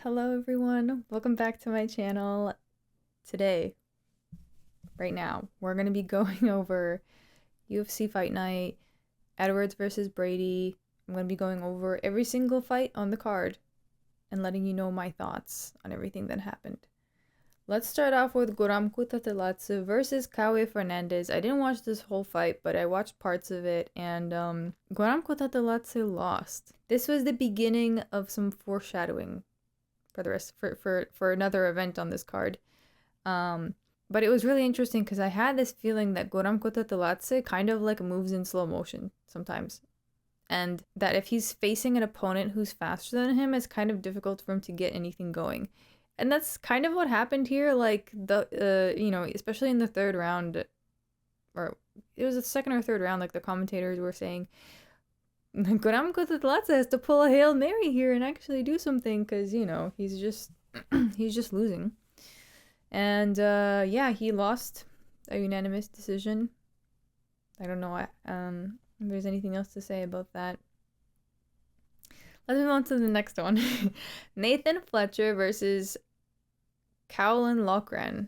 Hello everyone, welcome back to my channel. Today, right now, we're going to be going over UFC Fight Night, Edwards versus Brady. I'm going to be going over every single fight on the card and letting you know my thoughts on everything that happened. Let's start off with Guram Kutateladze versus Kaue Fernandes. I didn't watch this whole fight, but I watched parts of it, and Guram Kutateladze lost. This was the beginning of some foreshadowing for the rest for another event on this card. But it was really interesting because I had this feeling that Guram Kutateladze kind of like moves in slow motion sometimes. And that if he's facing an opponent who's faster than him, it's kind of difficult for him to get anything going. And that's kind of what happened here, like especially in the third round, or it was the second or third round, like the commentators were saying, Guram Kutateladze has to pull a Hail Mary here and actually do something because, he's just he's just losing. And he lost a unanimous decision. I don't know if there's anything else to say about that. Let's move on to the next one. Nathan Fletcher versus Caolan Loughran.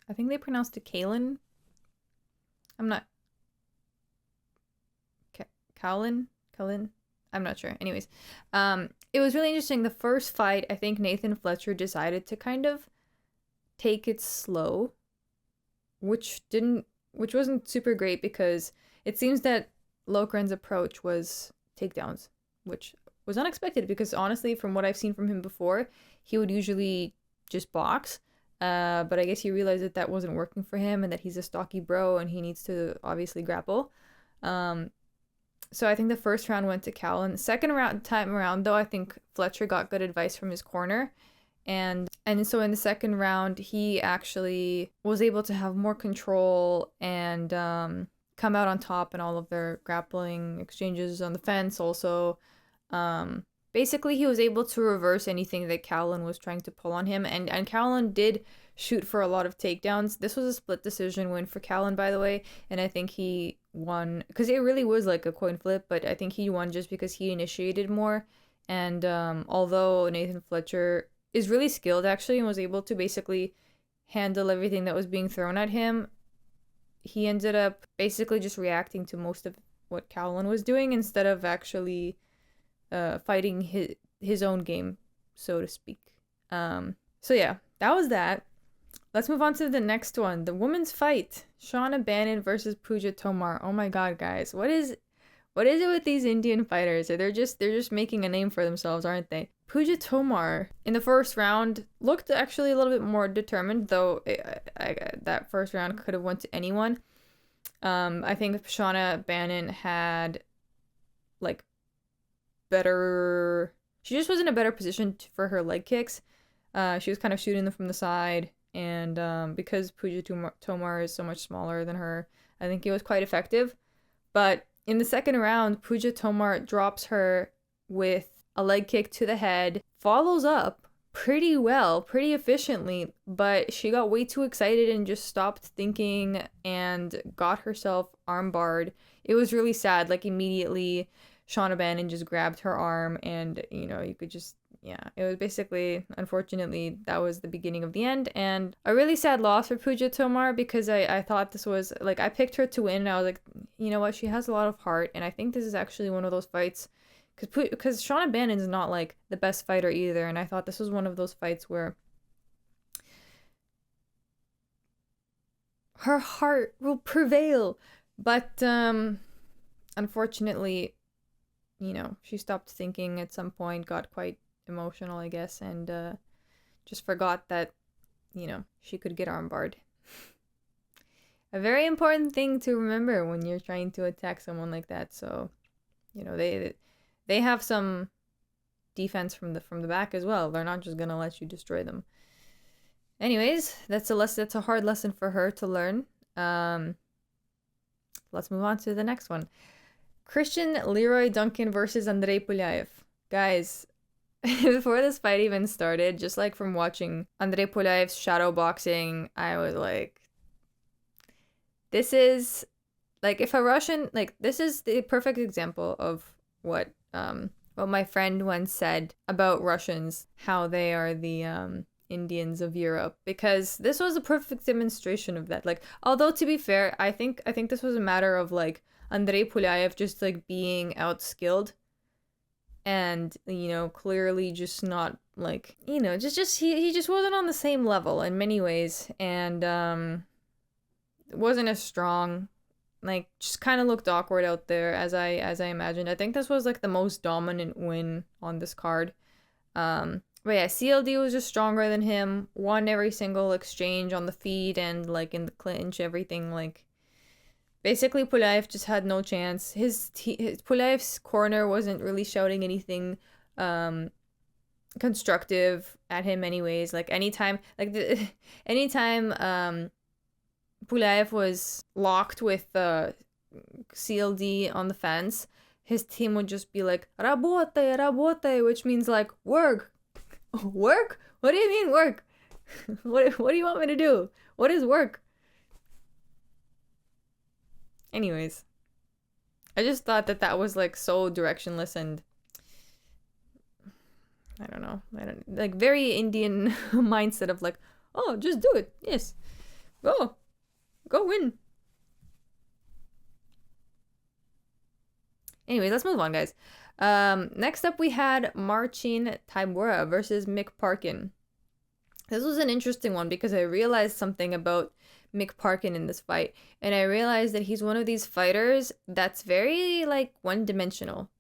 I think they pronounced it Caolan. I'm not... Caolan? I'm not sure. Anyways, it was really interesting. The first fight, I think Nathan Fletcher decided to kind of take it slow, which wasn't super great because it seems that Loughran's approach was takedowns, which was unexpected because honestly, from what I've seen from him before, he would usually just box. But I guess he realized that wasn't working for him and that he's a stocky bro and he needs to obviously grapple. So I think the first round went to Caolan. Second time around, though, I think Fletcher got good advice from his corner. And so in the second round, he actually was able to have more control and come out on top in all of their grappling exchanges on the fence also. Basically, he was able to reverse anything that Caolan was trying to pull on him. And Caolan did shoot for a lot of takedowns. This was a split decision win for Caolan, by the way. And I think he won because it really was like a coin flip, but I think he won just because he initiated more. And although Nathan Fletcher is really skilled actually and was able to basically handle everything that was being thrown at him, he ended up basically just reacting to most of what Caolan was doing instead of actually fighting his own game, so to speak. So yeah, that was that. Let's move on to the next one. The women's fight. Shauna Bannon versus Puja Tomar. Oh my god, guys. What is it with these Indian fighters? They're just making a name for themselves, aren't they? Puja Tomar in the first round looked actually a little bit more determined, though that first round could have went to anyone. I think Shauna Bannon had like better... She just was in a better position for her leg kicks. She was kind of shooting them from the side. And because Puja Tomar is so much smaller than her, I think it was quite effective. But in the second round, Puja Tomar drops her with a leg kick to the head, follows up pretty well, pretty efficiently, but she got way too excited and just stopped thinking and got herself armbarred. It was really sad. Like immediately, Shauna Bannon just grabbed her arm and, you could just... Yeah, it was basically, unfortunately, that was the beginning of the end, and a really sad loss for Puja Tomar because I thought this was, like, I picked her to win, and I was like, you know what, she has a lot of heart, and I think this is actually one of those fights, because Shauna Bannon's not, like, the best fighter either, and I thought this was one of those fights where her heart will prevail, but, unfortunately, she stopped thinking at some point, got quite emotional, I guess, and just forgot that, she could get armbarred. A very important thing to remember when you're trying to attack someone like that. So, they have some defense from the back as well. They're not just gonna let you destroy them. Anyways, that's a hard lesson for her to learn. Let's move on to the next one. Christian Leroy Duncan versus Andrey Pulyaev. Guys, before this fight even started, just like from watching Andrey Pulyaev's shadow boxing, I was like, this is like, if a Russian, like, this is the perfect example of what what my friend once said about Russians, how they are the Indians of Europe, because this was a perfect demonstration of that. Like, although to be fair, I think this was a matter of like Andrey Pulyaev just like being outskilled and clearly just not like just he just wasn't on the same level in many ways, and wasn't as strong, like just kind of looked awkward out there as I imagined. I think this was like the most dominant win on this card. But yeah, CLD was just stronger than him, won every single exchange on the feet and like in the clinch, everything. Like basically Pulyaev just had no chance. His Pulyaev's corner wasn't really shouting anything constructive at him anyways. Like anytime Pulyaev was locked with CLD on the fence, his team would just be like, "Работай, работай," which means like work. Work? What do you mean work? What do you want me to do? What is work? Anyways, I just thought that was like so directionless, and I don't know. I don't like very Indian mindset of like, "Oh, just do it. Yes. Go win." Anyways, let's move on, guys. Next up we had Marcin Tybura versus Mick Parkin. This was an interesting one because I realized something about Mick Parkin in this fight, and I realized that he's one of these fighters that's very like one-dimensional.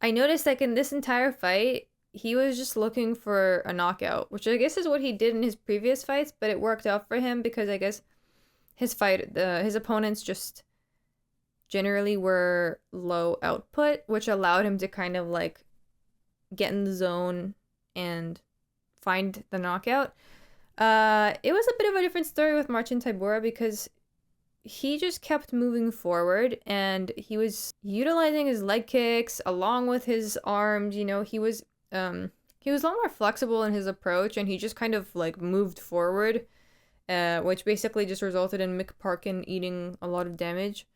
I noticed like in this entire fight, he was just looking for a knockout, which I guess is what he did in his previous fights, but it worked out for him because I guess his opponents just generally were low output, which allowed him to kind of like get in the zone and find the knockout. It was a bit of a different story with Marcin Tybura because he just kept moving forward and he was utilizing his leg kicks along with his arms. He was a lot more flexible in his approach, and he just kind of like moved forward, which basically just resulted in Mick Parkin eating a lot of damage.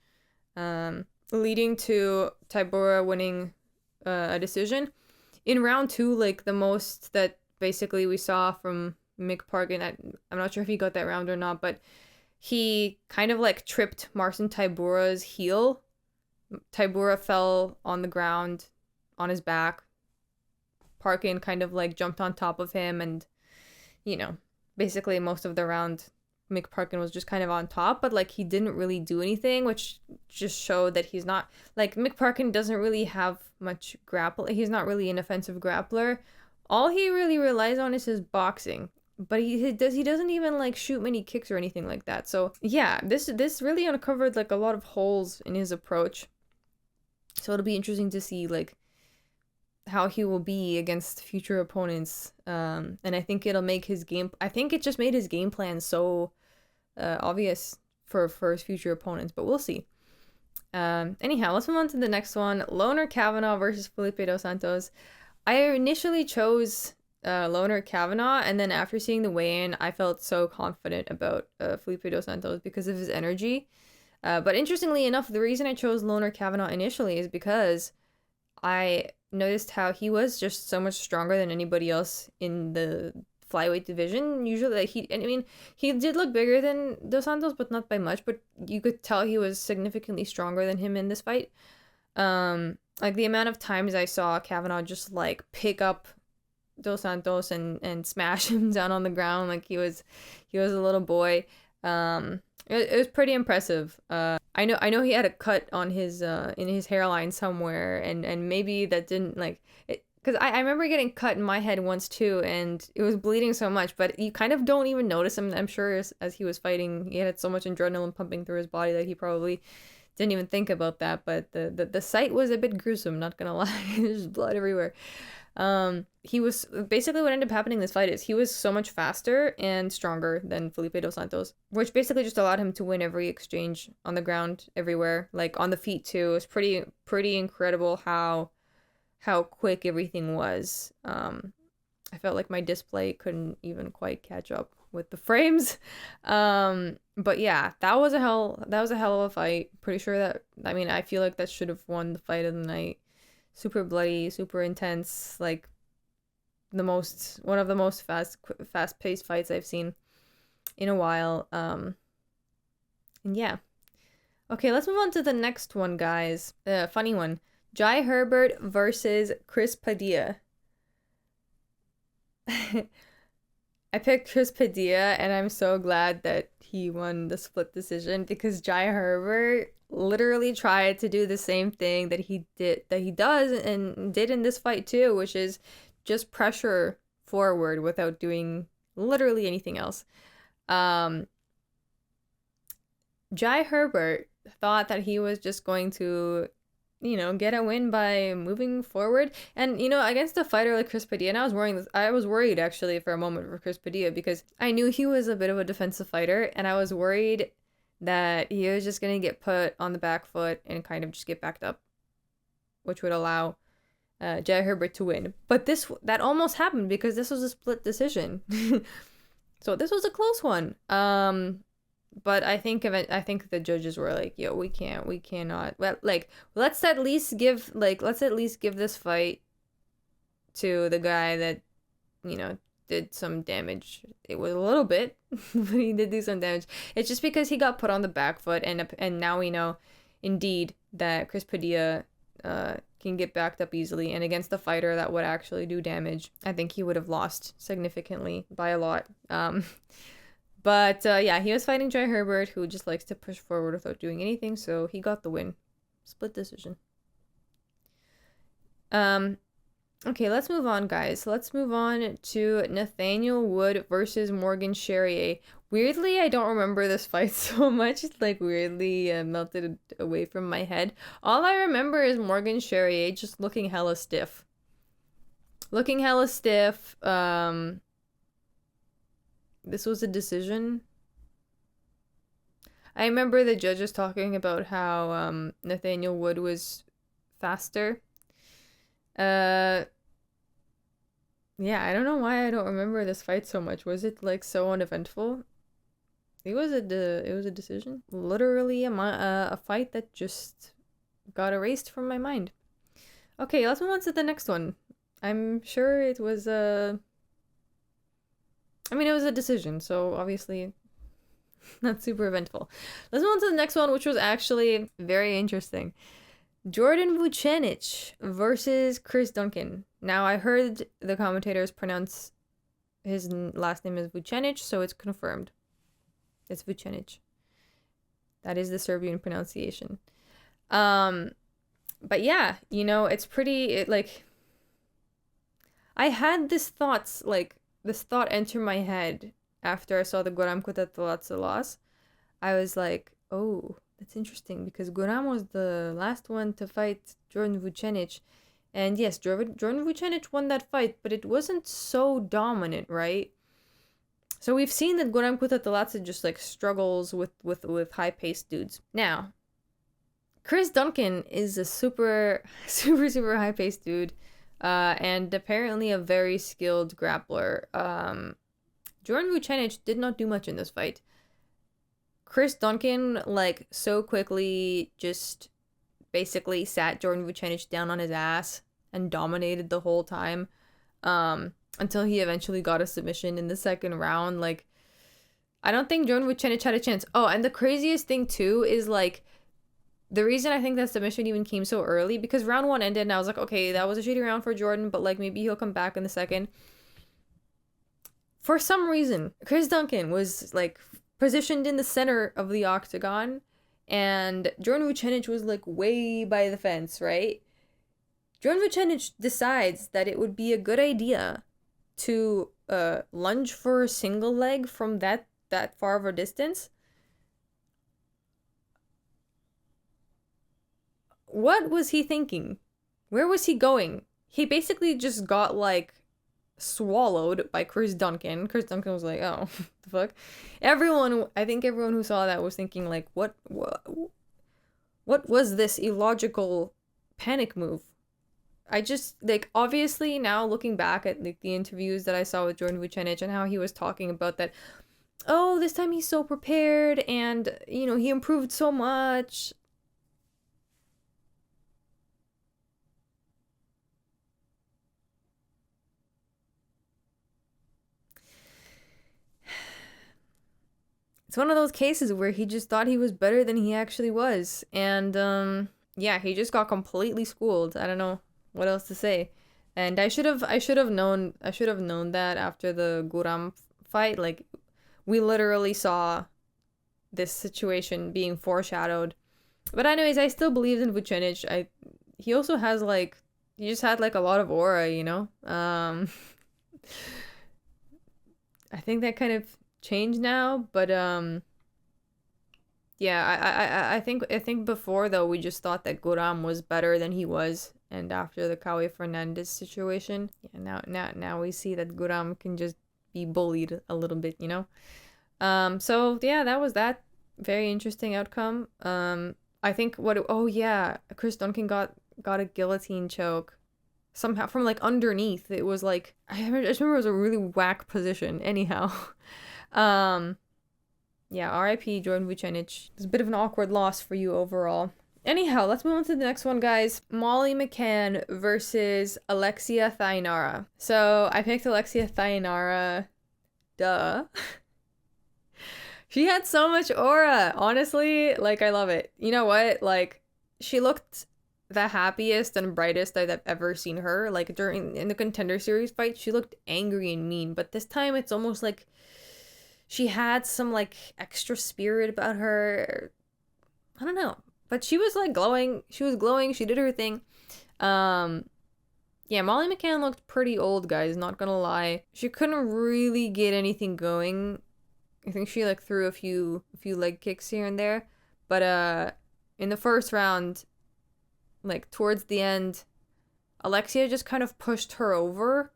Leading to Tybura winning a decision. In round 2, like the most that basically we saw from Mick Parkin, I'm not sure if he got that round or not, but he kind of like tripped Marcin Tybura's heel. Tybura fell on the ground on his back. Parkin kind of like jumped on top of him, and basically most of the round Mick Parkin was just kind of on top, but like he didn't really do anything, which just showed that he's not like Mick Parkin doesn't really have much grapple. He's not really an offensive grappler. All he really relies on is his boxing, but he doesn't even like shoot many kicks or anything like that. So yeah, this really uncovered like a lot of holes in his approach. So it'll be interesting to see like how he will be against future opponents. And I think it'll make his game. I think it just made his game plan so obvious for his future opponents, but we'll see. Anyhow, let's move on to the next one. Loughran Kavanagh versus Felipe dos Santos. I initially chose Loughran Kavanagh, and then after seeing the weigh-in, I felt so confident about Felipe dos Santos because of his energy. But interestingly enough, the reason I chose Loughran Kavanagh initially is because I noticed how he was just so much stronger than anybody else in the flyweight division. Usually, like he did look bigger than Dos Santos, but not by much. But you could tell he was significantly stronger than him in this fight. Like the amount of times I saw Kavanagh just like pick up Dos Santos and smash him down on the ground like he was a little boy. It was pretty impressive. I know he had a cut on his in his hairline somewhere, and maybe that didn't like it, because I remember getting cut in my head once too, and it was bleeding so much, but you kind of don't even notice him. I'm sure as he was fighting, he had so much adrenaline pumping through his body that he probably didn't even think about that. But the sight was a bit gruesome, not gonna lie. There's blood everywhere. He was basically what ended up happening in this fight is he was so much faster and stronger than Felipe dos Santos, which basically just allowed him to win every exchange on the ground, everywhere, like on the feet too. It was pretty incredible how quick everything was. I felt like my display couldn't even quite catch up. with the frames. But yeah, that was a hell of a fight. Pretty sure that, I mean, I feel like that should have won the fight of the night. Super bloody, super intense, like one of the most fast-paced fights I've seen in a while. And yeah. Okay, let's move on to the next one, guys. Funny one. Jai Herbert versus Cris Padilla. I picked Cris Padilla, and I'm so glad that he won the split decision, because Jai Herbert literally tried to do the same thing that he does and did in this fight too, which is just pressure forward without doing literally anything else. Jai Herbert thought that he was just going to, get a win by moving forward. And, against a fighter like Cris Padilla, and I was worried actually for a moment for Cris Padilla, because I knew he was a bit of a defensive fighter, and I was worried that he was just going to get put on the back foot and kind of just get backed up, which would allow Jai Herbert to win. But that almost happened, because this was a split decision. So this was a close one. But I think the judges were like, yo, we cannot. Well, like, let's at least give this fight to the guy that, did some damage. It was a little bit, but he did do some damage. It's just because he got put on the back foot, and now we know, indeed, that Cris Padilla can get backed up easily, and against a fighter that would actually do damage, I think he would have lost significantly by a lot. But yeah, he was fighting Jai Herbert, who just likes to push forward without doing anything, so he got the win. Split decision. Okay, let's move on, guys. Let's move on to Nathaniel Wood versus Morgan Charriere. Weirdly, I don't remember this fight so much. It's like weirdly melted away from my head. All I remember is Morgan Charriere just looking hella stiff. This was a decision. I remember the judges talking about how Nathaniel Wood was faster. Yeah, I don't know why I don't remember this fight so much. Was it like so uneventful? It was a decision. Literally a fight that just got erased from my mind. Okay, let's move on to the next one. I'm sure it was it was a decision, so obviously not super eventful. Let's move on to the next one, which was actually very interesting. Jordan Vucenic versus Chris Duncan. Now, I heard the commentators pronounce his last name as Vucenic, so it's confirmed. It's Vucenic. That is the Serbian pronunciation. But yeah, it's pretty, I had this thought enter my head after I saw the Guram Kutateladze loss. I was like, oh, that's interesting, because Guram was the last one to fight Jordan Vucenic. And yes, Jordan Vucenic won that fight, but it wasn't so dominant, right? So we've seen that Guram Kutateladze just struggles with high-paced dudes. Now, Chris Duncan is a super high-paced dude. And apparently a very skilled grappler. Jordan Vucenic did not do much in this fight. Chris Duncan, so quickly just basically sat Jordan Vucenic down on his ass and dominated the whole time, until he eventually got a submission in the second round. I don't think Jordan Vucenic had a chance. Oh, and the craziest thing, too, is, the reason I think that submission even came so early, because round one ended and I was like, okay, that was a shitty round for Jordan, but maybe he'll come back in the second. For some reason, Chris Duncan was positioned in the center of the octagon, and Jordan Vucenic was way by the fence, right? Jordan Vucenic decides that it would be a good idea to lunge for a single leg from that far of a distance. What was he thinking? Where was he going? He basically just got swallowed by Chris Duncan. Chris Duncan was like, oh, the fuck? I think everyone who saw that was thinking what was this illogical panic move? I just, like, obviously now looking back at, like, the interviews that I saw with Jordan Vucenic and how he was talking about that, oh, this time he's so prepared and, you know, he improved so much. It's one of those cases where he just thought he was better than he actually was. And, yeah, he just got completely schooled. I don't know what else to say. And I should have known that after the Guram fight. Like, we literally saw this situation being foreshadowed. But anyways, I still believed in Vucenic. He also has, like, he just had, like, a lot of aura, you know? I think that kind of changed now, but yeah, I think before, though, we just thought that Guram was better than he was, and after the Kaue Fernandes situation, yeah, now we see that Guram can just be bullied a little bit, you know. So yeah, that was that very interesting outcome. I think oh yeah, Chris Duncan got a guillotine choke somehow from, like, underneath. It was like, I just remember it was a really whack position. Anyhow, yeah, R.I.P. Jordan Vucenic. It's a bit of an awkward loss for you overall. Anyhow, let's move on to the next one, guys. Molly McCann versus Alexia Thainara. So I picked Alexia Thainara. Duh. She had so much aura. Honestly, like, I love it. You know what? Like, she looked the happiest and brightest I've ever seen her. Like, in the Contender Series fight, she looked angry and mean. But this time, it's almost like she had some, like, extra spirit about her. I don't know. But she was, like, glowing. She was glowing. She did her thing. Yeah, Molly McCann looked pretty old, guys. Not gonna lie. She couldn't really get anything going. I think she, like, threw a few leg kicks here and there. But in the first round, like, towards the end, Alexia just kind of pushed her over.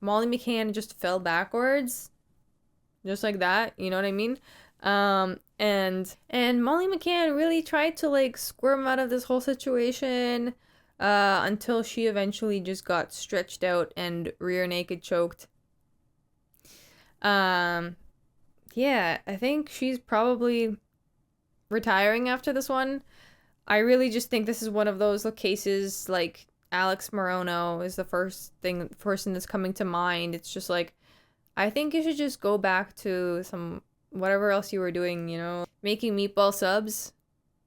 Molly McCann just fell backwards. Just like that, you know what I mean? And Molly McCann really tried to, like, squirm out of this whole situation until she eventually just got stretched out and rear naked choked. Yeah, I think she's probably retiring after this one. I really just think this is one of those cases, like, Alex Morono is the person that's coming to mind. It's just like, I think you should just go back to whatever else you were doing, you know, making meatball subs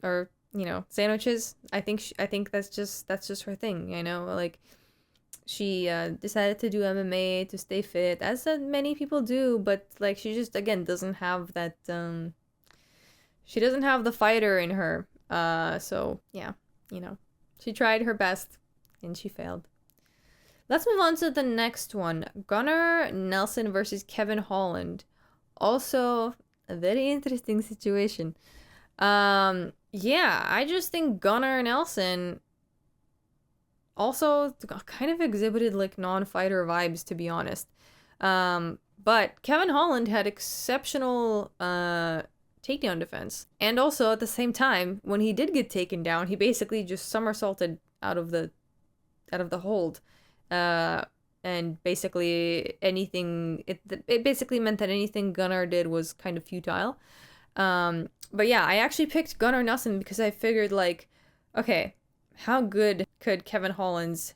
or, you know, sandwiches. I think that's just her thing, you know, like, she decided to do MMA to stay fit, as many people do, but, like, she just, again, doesn't have that, she doesn't have the fighter in her. So yeah, you know, she tried her best and she failed. Let's move on to the next one. Gunnar Nelson versus Kevin Holland. Also a very interesting situation. Yeah, I just think Gunnar Nelson also kind of exhibited, like, non-fighter vibes, to be honest. But Kevin Holland had exceptional takedown defense. And also, at the same time, when he did get taken down, he basically just somersaulted out of the hold. And basically anything, it basically meant that anything Gunnar did was kind of futile. But yeah, I actually picked Gunnar Nelson because I figured, like, okay, how good could Kevin Holland's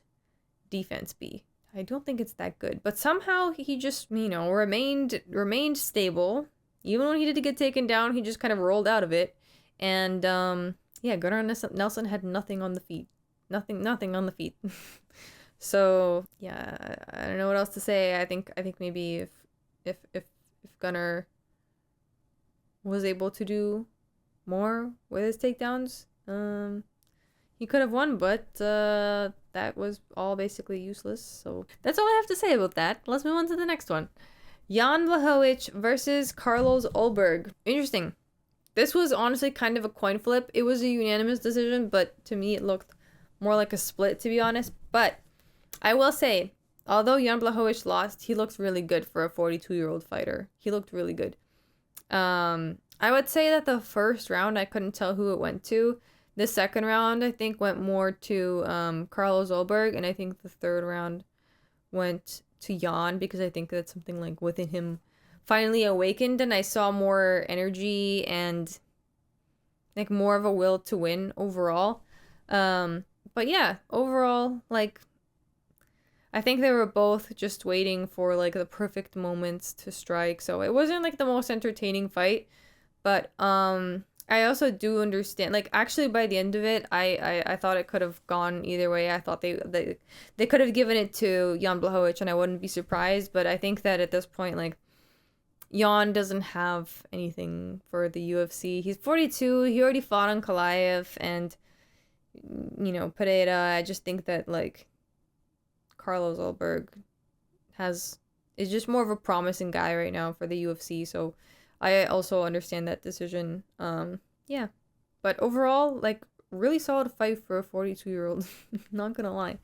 defense be? I don't think it's that good, but somehow he just, you know, remained stable. Even when he did get taken down, he just kind of rolled out of it. And yeah, Gunnar Nelson had nothing on the feet. Nothing on the feet. So yeah, I don't know what else to say. I think maybe if Gunnar was able to do more with his takedowns, he could have won, but that was all basically useless. So that's all I have to say about that. Let's move on to the next one. Jan Blachowicz versus Carlos Ulberg. Interesting. This was honestly kind of a coin flip. It was a unanimous decision, but to me it looked more like a split, to be honest. But I will say, although Jan Blachowicz lost, he looked really good for a 42-year-old fighter. He looked really good. I would say that the first round, I couldn't tell who it went to. The second round, I think, went more to Carlos Ulberg, and I think the third round went to Jan, because I think that's something like within him finally awakened, and I saw more energy and like more of a will to win overall. But yeah, overall, like, I think they were both just waiting for like the perfect moments to strike. So it wasn't like the most entertaining fight, but I also do understand, like, actually by the end of it, I thought it could have gone either way. I thought they could have given it to Jan Blachowicz, and I wouldn't be surprised, but I think that at this point, like, Jan doesn't have anything for the UFC. He's 42. He already fought on Pulyaev and, you know, Padilla. I just think that, like, Carlos Ulberg is just more of a promising guy right now for the UFC. So I also understand that decision. Yeah. But overall, like, really solid fight for a 42-year-old. Not gonna lie.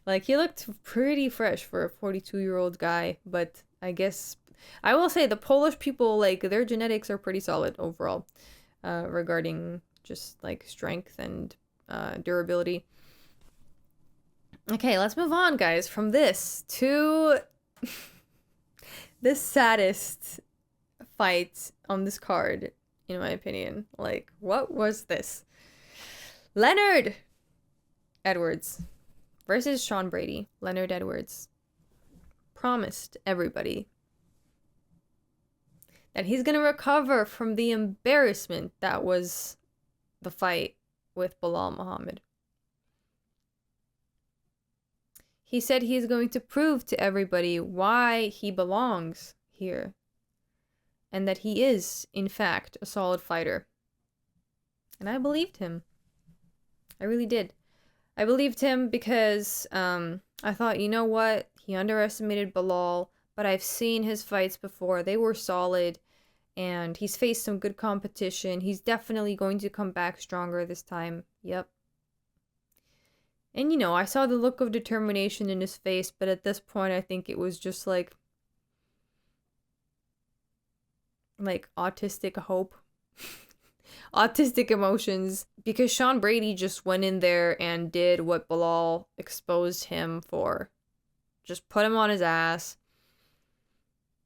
Like, he looked pretty fresh for a 42-year-old guy, but I guess I will say the Polish people, like, their genetics are pretty solid overall, regarding just like strength and durability. Okay, let's move on, guys, from this to the saddest fight on this card, in my opinion. Like, what was this? Leonard Edwards versus Sean Brady. Leonard Edwards promised everybody that he's gonna recover from the embarrassment that was the fight with Belal Muhammad. He said he is going to prove to everybody why he belongs here, and that he is, in fact, a solid fighter. And I believed him. I really did. I believed him because I thought, you know what? He underestimated Belal, but I've seen his fights before. They were solid, and he's faced some good competition. He's definitely going to come back stronger this time. Yep. And, you know, I saw the look of determination in his face, but at this point, I think it was just like autistic hope. Autistic emotions. Because Sean Brady just went in there and did what Belal exposed him for. Just put him on his ass.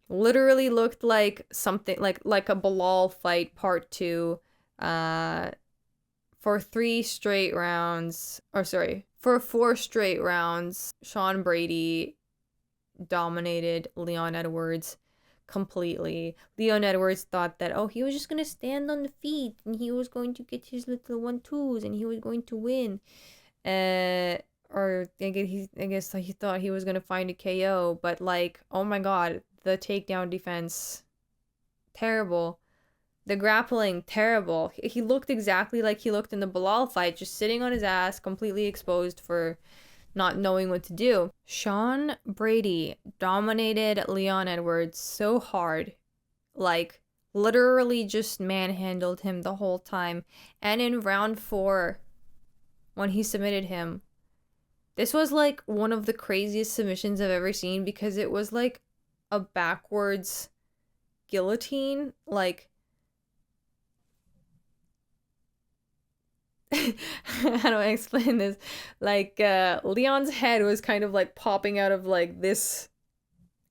Literally looked like something, like a Belal fight part 2. For 4 straight rounds, Sean Brady dominated Leon Edwards completely. Leon Edwards thought that, oh, he was just going to stand on the feet and he was going to get his little 1-2s and he was going to win. Or I guess he thought he was going to find a KO, but like, oh my god, the takedown defense, terrible. The grappling, terrible. He looked exactly like he looked in the Belal fight, just sitting on his ass, completely exposed for not knowing what to do. Sean Brady dominated Leon Edwards so hard. Like, literally just manhandled him the whole time. And in round 4, when he submitted him, this was like one of the craziest submissions I've ever seen, because it was like a backwards guillotine. Like, how do I explain this? Like, Leon's head was kind of like popping out of like this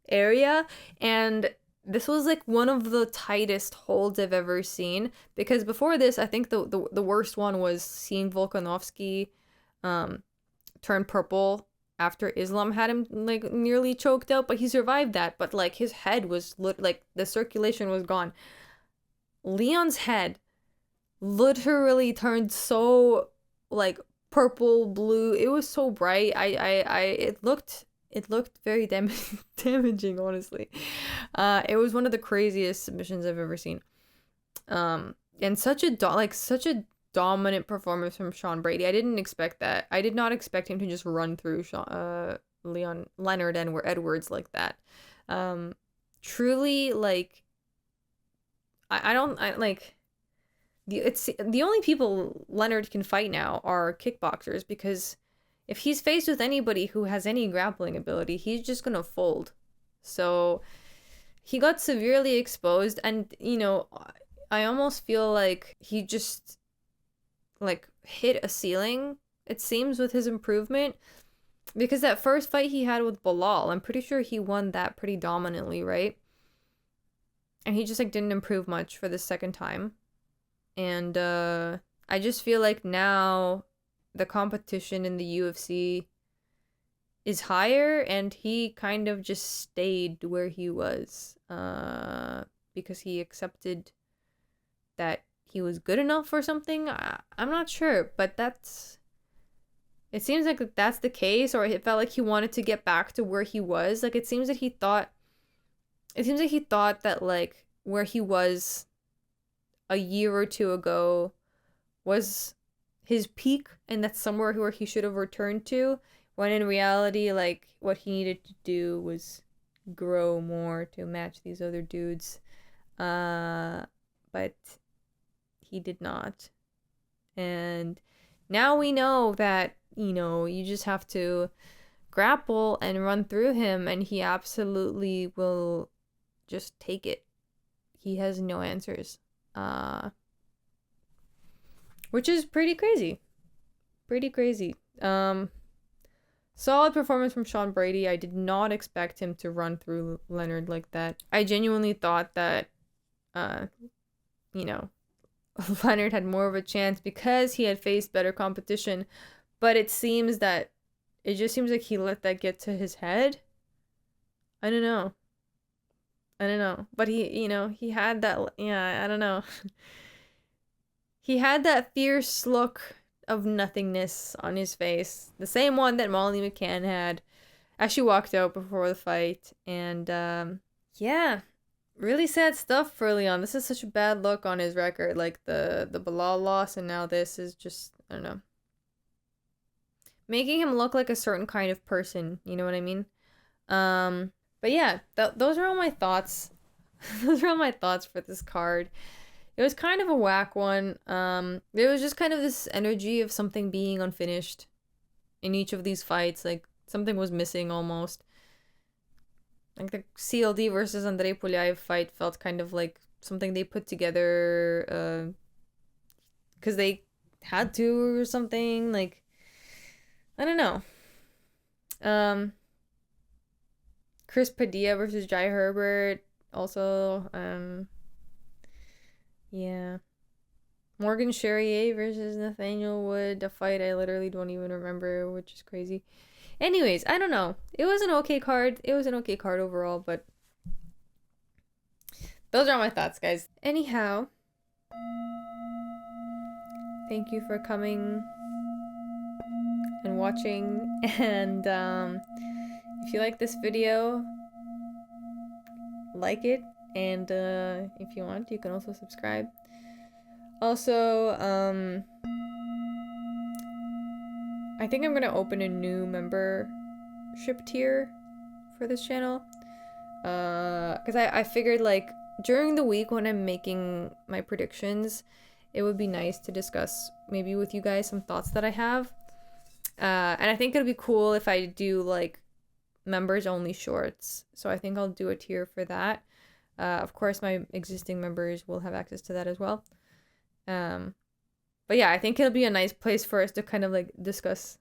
area, and this was like one of the tightest holds I've ever seen, because before this, I think the worst one was seeing Volkanovski turn purple after Islam had him like nearly choked out, but he survived that. But like, his head was like the circulation was gone. Leon's head literally turned so like purple blue. It was so bright. It looked very damaging, honestly. It was one of the craziest submissions I've ever seen. And such a dominant performance from Sean Brady. I didn't expect that. I did not expect him to just run through Leonard Edwards like that. Truly, like, the only people Leonard can fight now are kickboxers, because if he's faced with anybody who has any grappling ability, he's just gonna fold. So he got severely exposed, and, you know, I almost feel like he just, like, hit a ceiling, it seems, with his improvement. Because that first fight he had with Bilal, I'm pretty sure he won that pretty dominantly, right? And he just like didn't improve much for the second time. And I just feel like now the competition in the UFC is higher, and he kind of just stayed where he was because he accepted that he was good enough or something. I'm not sure, but it seems like that's the case, or it felt like he wanted to get back to where he was. Like, it seems like he thought that like where he was a year or two ago was his peak, and that's somewhere where he should have returned to, when in reality, like, what he needed to do was grow more to match these other dudes. But he did not. And now we know that, you know, you just have to grapple and run through him, and he absolutely will just take it. He has no answers. Which is pretty crazy. Pretty crazy. Solid performance from Sean Brady. I did not expect him to run through Leonard like that. I genuinely thought that, you know, Leonard had more of a chance because he had faced better competition. But it just seems like he let that get to his head. I don't know. But he had that, I don't know. He had that fierce look of nothingness on his face. The same one that Molly McCann had as she walked out before the fight. And, yeah. Really sad stuff early on. This is such a bad look on his record. Like, the Bilal loss, and now this is just, I don't know. Making him look like a certain kind of person. You know what I mean? But yeah, those are all my thoughts. Those are all my thoughts for this card. It was kind of a whack one. There was just kind of this energy of something being unfinished in each of these fights. Like, something was missing almost. Like, the CLD versus Andrey Pulyaev fight felt kind of like something they put together because they had to or something. Like, I don't know. Cris Padilla versus Jai Herbert also. Yeah. Morgan Charriere versus Nathaniel Wood, a fight I literally don't even remember, which is crazy. Anyways, I don't know. It was an okay card. It was an okay card overall, but those are all my thoughts, guys. Anyhow, thank you for coming and watching. And if you like this video, like it. And if you want, you can also subscribe. Also, I think I'm gonna open a new membership tier for this channel. Because I figured, like, during the week when I'm making my predictions, it would be nice to discuss maybe with you guys some thoughts that I have. And I think it'd be cool if I do, like, members only shorts. So I think I'll do a tier for that. Of course, my existing members will have access to that as well. But yeah, I think it'll be a nice place for us to kind of, like, discuss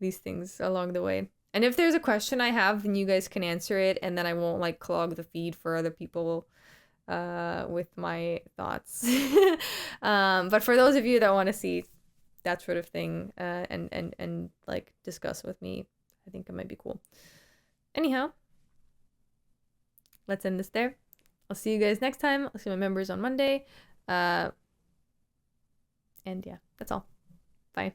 these things along the way. And if there's a question I have, then you guys can answer it, and then I won't, like, clog the feed for other people with my thoughts. But for those of you that want to see that sort of thing and like discuss with me, I think it might be cool. Anyhow, let's end this there. I'll see you guys next time. I'll see my members on Monday. And yeah, that's all. Bye.